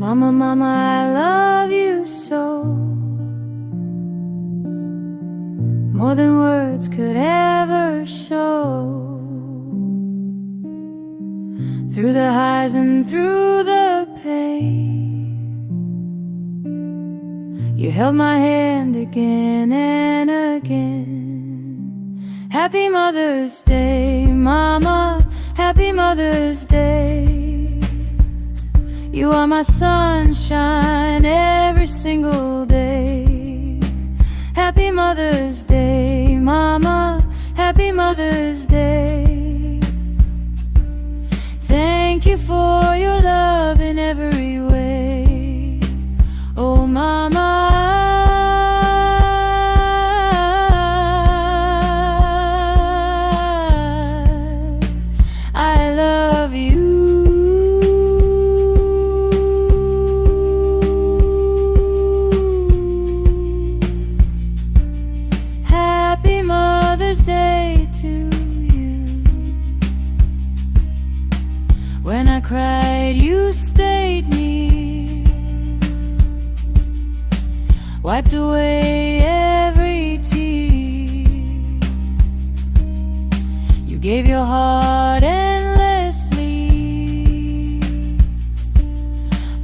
Mama, mama, I love you so, more than words could ever show. Through the highs and through the pain, you held my hand again and again. Happy Mother's Day, Mama, Happy Mother's Day. You are my sunshine every single day. Happy Mother's Day, Mama, Happy Mother's Day. Thank you for your love in every way. Oh, Mama, I love you. Happy Mother's Day to you. When I cried, you stayed near, wiped away every tear. You gave your heart endlessly.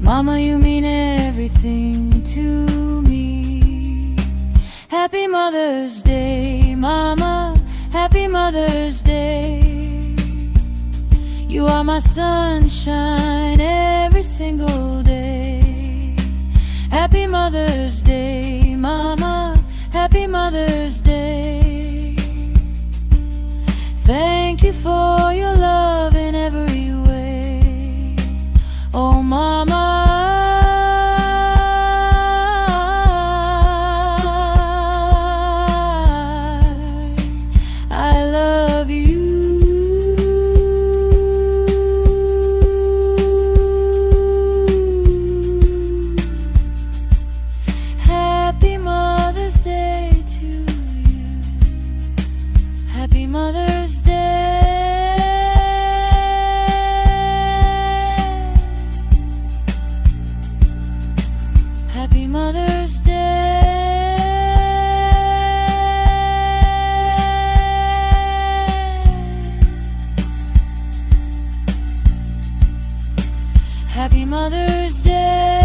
Mama, you mean everything to me. Happy Mother's Day, Mama, Happy Mother's Day. You are my sunshine every single day. Happy Mother's Day, Mama, Happy Mother's Day. Thank you for your love in every way. Oh, Mama, I love you. Happy Mother's Day to you. Happy Mother's Day. Happy Mother's Day. Happy Mother's Day.